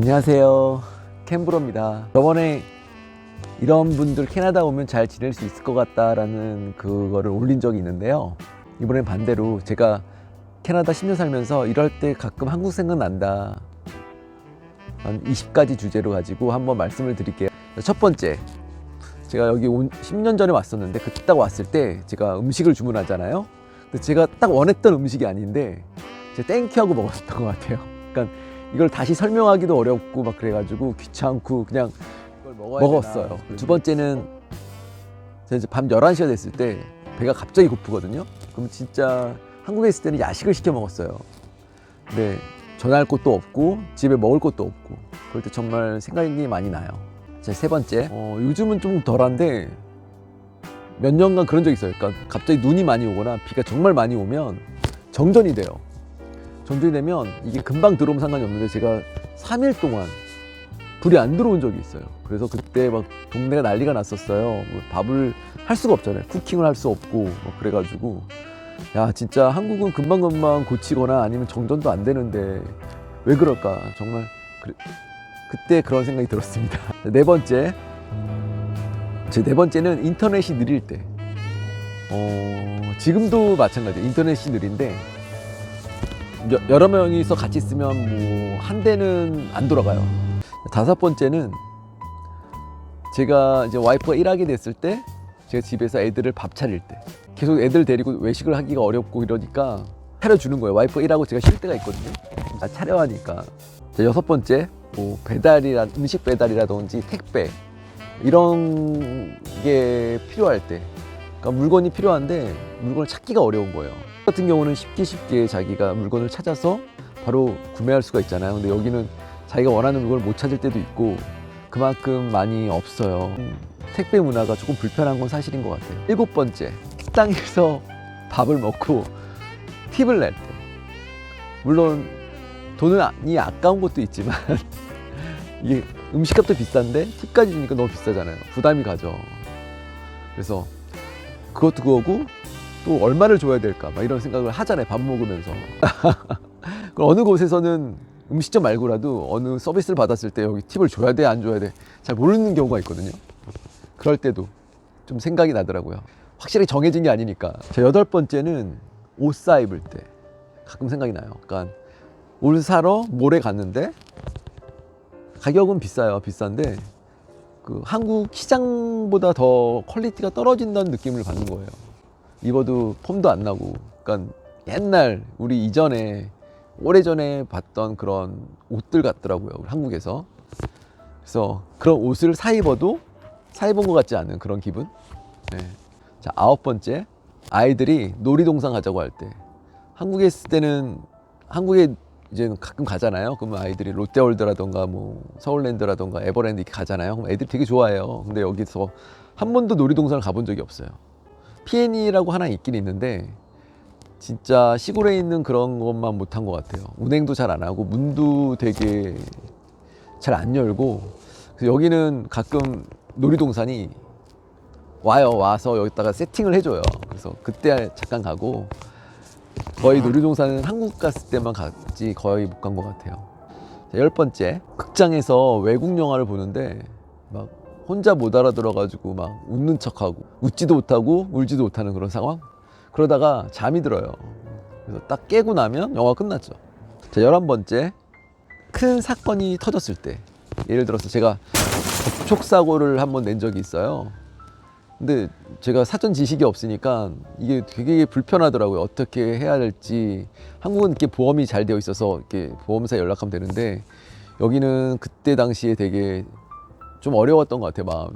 안녕하세요, 캔브로입니다. 저번에 이런 분들 캐나다 오면 잘 지낼 수 있을 것 같다라는 그거를 올린 적이 있는데요. 이번엔 반대로 제가 캐나다 10년 살면서 이럴 때 가끔 한국 생각난다, 한 20가지 주제로 가지고 한번 말씀을 드릴게요. 첫 번째, 제가 여기 10년 전에 왔었는데 그때 딱 왔을 때 제가 음식을 주문하잖아요. 근데 제가 딱 원했던 음식이 아닌데 제가 땡큐하고 먹었던 것 같아요. 그러니까 이걸 다시 설명하기도 어렵고 막 그래가지고 귀찮고 그냥 먹었어요. 두 번째는 제가 이제 밤 11시가 됐을 때 배가 갑자기 고프거든요. 그럼 진짜 한국에 있을 때는 야식을 시켜 먹었어요. 근데 전화할 곳도 없고 집에 먹을 것도 없고 그럴 때 정말 생각이 많이 나요. 제 세 번째, 요즘은 좀 덜한데 몇 년간 그런 적이 있어요. 그러니까 갑자기 눈이 많이 오거나 비가 정말 많이 오면 정전이 돼요. 정전이 되면 이게 금방 들어오면 상관이 없는데 제가 3일 동안 불이 안 들어온 적이 있어요. 그래서 그때 막 동네가 난리가 났었어요. 밥을 할 수가 없잖아요. 쿠킹을 할 수 없고 뭐 그래가지고 야, 진짜 한국은 금방금방 고치거나 아니면 정전도 안 되는데 왜 그럴까 정말 그때 그런 생각이 들었습니다. 네 번째, 제 네 번째는 인터넷이 느릴 때. 지금도 마찬가지예요. 인터넷이 느린데 여러 명이서 같이 있으면 뭐 한 대는 안 돌아가요. 다섯 번째는 제가 이제 와이프가 일하게 됐을 때 제가 집에서 애들을 밥 차릴 때 계속 애들 데리고 외식을 하기가 어렵고 이러니까 차려주는 거예요. 와이프가 일하고 제가 쉴 때가 있거든요. 다 차려하니까. 자, 여섯 번째, 뭐 음식 배달이라든지 택배 이런 게 필요할 때, 그러니까 물건이 필요한데 물건을 찾기가 어려운 거예요. 같은 경우는 쉽게 자기가 물건을 찾아서 바로 구매할 수가 있잖아요. 근데 여기는 자기가 원하는 물건을 못 찾을 때도 있고 그만큼 많이 없어요. 택배 문화가 조금 불편한 건 사실인 것 같아요. 일곱 번째, 식당에서 밥을 먹고 팁을 낼 때. 물론 돈이 아까운 것도 있지만 이게 음식값도 비싼데 팁까지 주니까 너무 비싸잖아요. 부담이 가죠. 그래서 그것도 그거고 또 얼마를 줘야 될까 막 이런 생각을 하잖아요. 밥 먹으면서. 어느 곳에서는 음식점 말고라도 어느 서비스를 받았을 때 여기 팁을 줘야 돼 안 줘야 돼 잘 모르는 경우가 있거든요. 그럴 때도 좀 생각이 나더라고요. 확실히 정해진 게 아니니까. 자, 여덟 번째는 옷 사 입을 때 가끔 생각이 나요. 그러니까 옷 사러 몰에 갔는데 가격은 비싸요. 비싼데 그 한국 시장보다 더 퀄리티가 떨어진다는 느낌을 받는 거예요. 입어도 폼도 안 나고. 그러니까 옛날 우리 이전에 오래전에 봤던 그런 옷들 같더라고요. 우리 한국에서. 그래서 그런 옷을 사 입어도 사 입은 것 같지 않은 그런 기분. 네. 자, 아홉 번째, 아이들이 놀이동산 가자고 할 때. 한국에 있을 때는 한국에 이제 가끔 가잖아요. 그러면 아이들이 롯데월드라던가 뭐 서울랜드라던가 에버랜드 이렇게 가잖아요. 그럼 애들이 되게 좋아해요. 근데 여기서 한 번도 놀이동산을 가본 적이 없어요. P&E라고 하나 있긴 있는데 진짜 시골에 있는 그런 것만 못한 것 같아요. 운행도 잘 안 하고 문도 되게 잘 안 열고. 그래서 여기는 가끔 놀이동산이 와서 여기다가 세팅을 해줘요. 그래서 그때 잠깐 가고 거의 놀이동산은 한국 갔을 때만 갔지 거의 못 간 것 같아요. 자, 열 번째, 극장에서 외국 영화를 보는데 막 혼자 못 알아들어가지고 막 웃는 척하고 웃지도 못하고 울지도 못하는 그런 상황. 그러다가 잠이 들어요. 그래서 딱 깨고 나면 영화 끝났죠. 자, 11번째, 큰 사건이 터졌을 때. 예를 들어서 제가 접촉사고를 한번 낸 적이 있어요. 근데 제가 사전 지식이 없으니까 이게 되게 불편하더라고요. 어떻게 해야 될지. 한국은 이렇게 보험이 잘 되어 있어서 이렇게 보험사에 연락하면 되는데 여기는 그때 당시에 되게 좀 어려웠던 것 같아요, 마음이.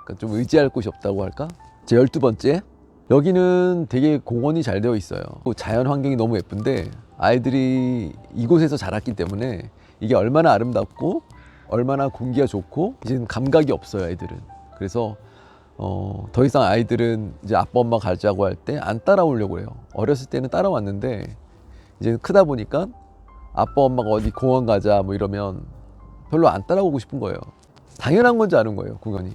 그러니까 좀 의지할 곳이 없다고 할까? 제 12번째, 여기는 되게 공원이 잘 되어 있어요. 자연 환경이 너무 예쁜데 아이들이 이곳에서 자랐기 때문에 이게 얼마나 아름답고 얼마나 공기가 좋고 이제는 감각이 없어요, 애들은. 그래서 더 이상 아이들은 이제 아빠 엄마 가자고 할 때 안 따라오려고 해요. 어렸을 때는 따라왔는데 이제 크다 보니까 아빠 엄마가 어디 공원 가자 뭐 이러면 별로 안 따라오고 싶은 거예요. 당연한 건지 아는 거예요, 공연이.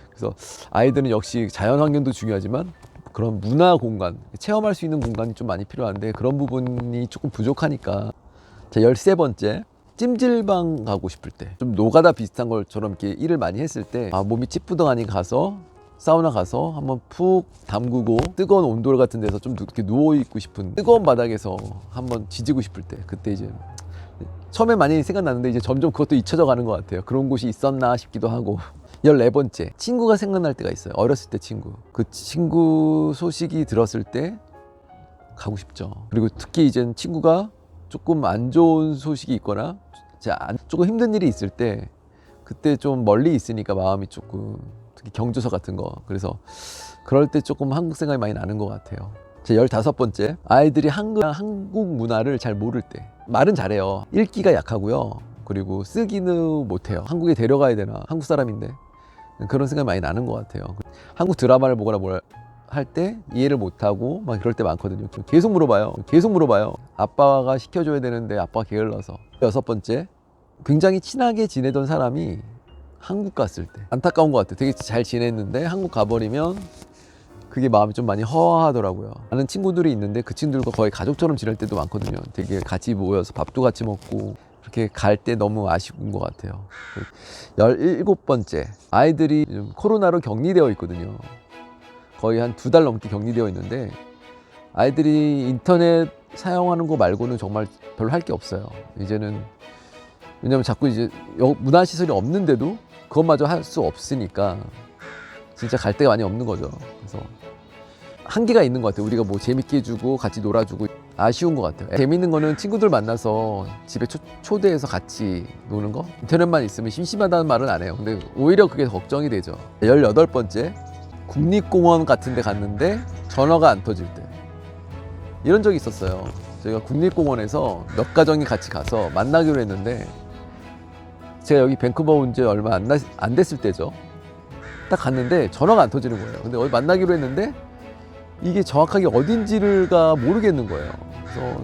그래서 아이들은 역시 자연 환경도 중요하지만 그런 문화 공간, 체험할 수 있는 공간이 좀 많이 필요한데 그런 부분이 조금 부족하니까. 자, 13번째, 찜질방 가고 싶을 때, 좀 노가다 비슷한 것처럼 이렇게 일을 많이 했을 때, 몸이 찌뿌둥하니 가서 사우나 가서 한번 푹 담그고 뜨거운 온돌 같은 데서 좀 이렇게 누워있고 싶은, 뜨거운 바닥에서 한번 지지고 싶을 때, 그때 이제 처음에 많이 생각났는데 이제 점점 그것도 잊혀져 가는 것 같아요. 그런 곳이 있었나 싶기도 하고. 14번째, 친구가 생각날 때가 있어요. 어렸을 때 친구. 그 친구 소식이 들었을 때 가고 싶죠. 그리고 특히 이제 친구가 조금 안 좋은 소식이 있거나 조금 힘든 일이 있을 때, 그때 좀 멀리 있으니까 마음이 조금, 특히 경조사 같은 거, 그래서 그럴 때 조금 한국 생각이 많이 나는 것 같아요. 제 15번째, 아이들이 한국 문화를 잘 모를 때. 말은 잘해요. 읽기가 약하고요. 그리고 쓰기는 못해요. 한국에 데려가야 되나, 한국 사람인데. 그런 생각이 많이 나는 것 같아요. 한국 드라마를 보거나 뭘 할 때 이해를 못하고 막 그럴 때 많거든요. 계속 물어봐요. 아빠가 시켜줘야 되는데 아빠가 게을러서. 6번째, 굉장히 친하게 지내던 사람이 한국 갔을 때 안타까운 것 같아요. 되게 잘 지냈는데 한국 가버리면 그게 마음이 좀 많이 허하더라고요. 아는 친구들이 있는데 그 친구들과 거의 가족처럼 지낼 때도 많거든요. 되게 같이 모여서 밥도 같이 먹고, 그렇게 갈 때 너무 아쉬운 것 같아요. 17번째, 아이들이 코로나로 격리되어 있거든요. 거의 한 2달 넘게 격리되어 있는데, 아이들이 인터넷 사용하는 거 말고는 정말 별로 할 게 없어요. 이제는. 왜냐면 자꾸 이제 문화시설이 없는데도 그것마저 할 수 없으니까 진짜 갈 데가 많이 없는 거죠. 그래서 한계가 있는 것 같아요. 우리가 뭐 재밌게 해주고 같이 놀아주고, 아쉬운 것 같아요. 재밌는 거는 친구들 만나서 집에 초대해서 같이 노는 거? 인터넷만 있으면 심심하다는 말은 안 해요. 근데 오히려 그게 걱정이 되죠. 18번째, 국립공원 같은 데 갔는데 전화가 안 터질 때. 이런 적이 있었어요. 저희가 국립공원에서 몇 가정이 같이 가서 만나기로 했는데, 제가 여기 밴쿠버 온 지 얼마 안 됐을 때죠. 딱 갔는데 전화가 안 터지는 거예요. 근데 어디 만나기로 했는데 이게 정확하게 어딘지가 모르겠는 거예요. 그래서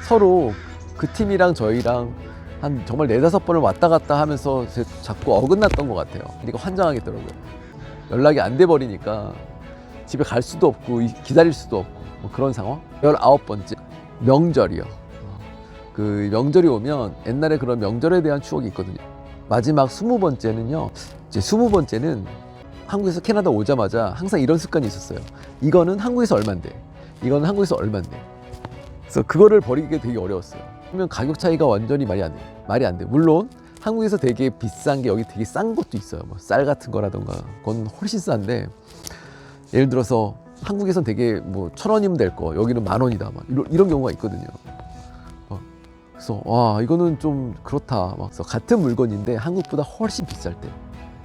서로 그 팀이랑 저희랑 한 정말 4-5번을 왔다 갔다 하면서 자꾸 어긋났던 것 같아요. 그러니까 환장하겠더라고요. 연락이 안 돼 버리니까 집에 갈 수도 없고 기다릴 수도 없고, 뭐 그런 상황. 19번째, 명절이요. 그 명절이 오면 옛날에 그런 명절에 대한 추억이 있거든요. 마지막 20번째는요. 이제 20번째는 한국에서 캐나다 오자마자 항상 이런 습관이 있었어요. 이거는 한국에서 얼만데, 이거는 한국에서 얼만데. 그래서 그거를 버리기가 되게 어려웠어요. 그러면 가격 차이가 완전히 말이 안 돼. 물론 한국에서 되게 비싼 게 여기 되게 싼 것도 있어요. 뭐 쌀 같은 거라던가, 그건 훨씬 싼데, 예를 들어서 한국에선 되게 뭐 1,000원이면 될 거 여기는 10,000원이다, 막 이런 경우가 있거든요. 그래서 와, 이거는 좀 그렇다. 막 그래서 같은 물건인데 한국보다 훨씬 비쌀 때,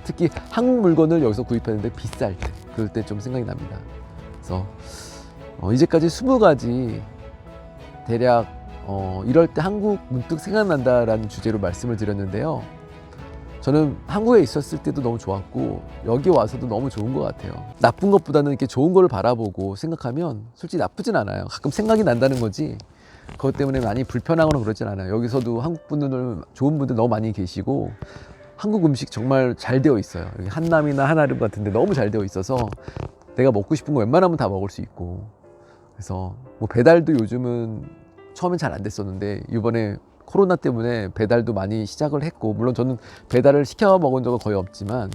특히 한국 물건을 여기서 구입했는데 비쌀 때, 그럴 때 좀 생각이 납니다. 그래서 이제까지 20가지 대략 이럴 때 한국 문득 생각난다라는 주제로 말씀을 드렸는데요. 저는 한국에 있었을 때도 너무 좋았고 여기 와서도 너무 좋은 것 같아요. 나쁜 것보다는 이렇게 좋은 걸 바라보고 생각하면 솔직히 나쁘진 않아요. 가끔 생각이 난다는 거지 그것 때문에 많이 불편하거나 그러진 않아요. 여기서도 한국 분들, 좋은 분들 너무 많이 계시고, 한국 음식 정말 잘 되어 있어요. 여기 한남이나 한아름 같은 데 너무 잘 되어 있어서 내가 먹고 싶은 거 웬만하면 다 먹을 수 있고, 그래서 뭐 배달도 요즘은 처음엔 잘 안 됐었는데 이번에 코로나 때문에 배달도 많이 시작을 했고, 물론 저는 배달을 시켜 먹은 적은 거의 없지만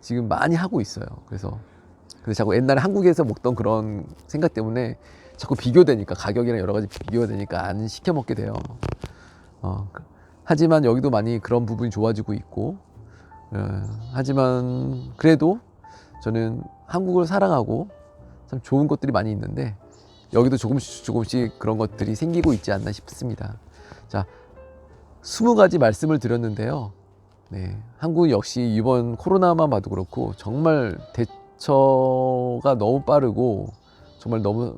지금 많이 하고 있어요. 그래서 자꾸 옛날에 한국에서 먹던 그런 생각 때문에 자꾸 비교되니까, 가격이랑 여러 가지 비교가 되니까 안 시켜 먹게 돼요. 하지만 여기도 많이 그런 부분이 좋아지고 있고, 하지만 그래도 저는 한국을 사랑하고 참 좋은 것들이 많이 있는데 여기도 조금씩 그런 것들이 생기고 있지 않나 싶습니다. 자, 20가지 말씀을 드렸는데요. 네, 한국 역시 이번 코로나만 봐도 그렇고 정말 대처가 너무 빠르고 정말 너무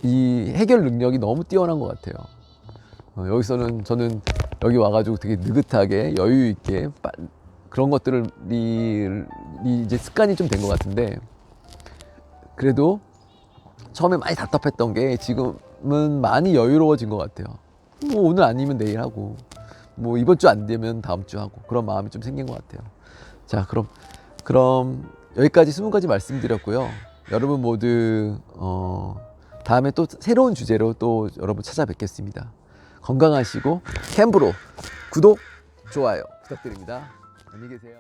이 해결 능력이 너무 뛰어난 것 같아요. 여기서는 저는 여기 와가지고 되게 느긋하게 여유 있게 그런 것들을 이제 습관이 좀 된 것 같은데, 그래도 처음에 많이 답답했던 게 지금은 많이 여유로워진 것 같아요. 뭐 오늘 아니면 내일 하고, 뭐 이번 주 안 되면 다음 주 하고, 그런 마음이 좀 생긴 것 같아요. 자, 그럼 여기까지 20가지 말씀드렸고요. 여러분 모두 다음에 또 새로운 주제로 또 여러분 찾아뵙겠습니다. 건강하시고 캠브로 구독, 좋아요 부탁드립니다. 안녕히 계세요.